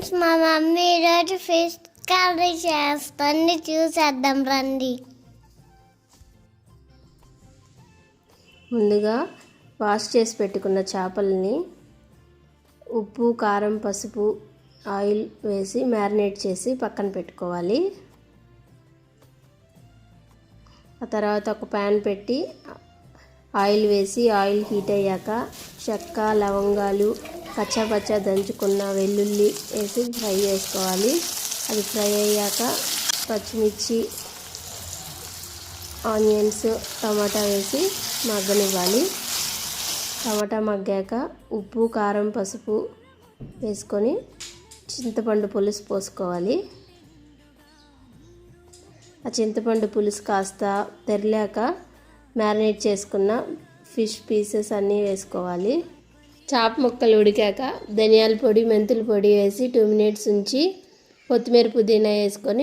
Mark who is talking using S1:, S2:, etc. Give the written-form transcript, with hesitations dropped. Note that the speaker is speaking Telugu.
S1: ఫ్రెండ్స్, మా మమ్మీ ఈరోజు ఫిష్ కర్రీ చేస్తుంది, చూసేద్దాం రండి.
S2: ముందుగా వాష్ చేసి పెట్టుకున్న చేపల్ని ఉప్పు, కారం, పసుపు, ఆయిల్ వేసి మ్యారినేట్ చేసి పక్కన పెట్టుకోవాలి. ఆ తర్వాత ఒక ప్యాన్ పెట్టి ఆయిల్ వేసి ఆయిల్ హీట్ అయ్యాక చెక్క, లవంగాలు, కచ్చాపచ్చా దంచుకున్న వెల్లుల్లి వేసి ఫ్రై చేసుకోవాలి. అది ఫ్రై అయ్యాక పచ్చిమిర్చి, ఆనియన్స్, టమాటా వేసి మగ్గనివ్వాలి. టమాటా మగ్గాక ఉప్పు, కారం, పసుపు వేసుకొని చింతపండు పులుసు పోసుకోవాలి. ఆ చింతపండు పులుసు కాస్త తెరలాక మ్యారినేట్ చేసుకున్న ఫిష్ పీసెస్ అన్నీ వేసుకోవాలి. చేప ముక్కలు ఉడికాక ధనియాల పొడి, మెంతుల పొడి వేసి 2 minutes ఉంచి కొత్తిమీర, పుదీనా వేసుకొని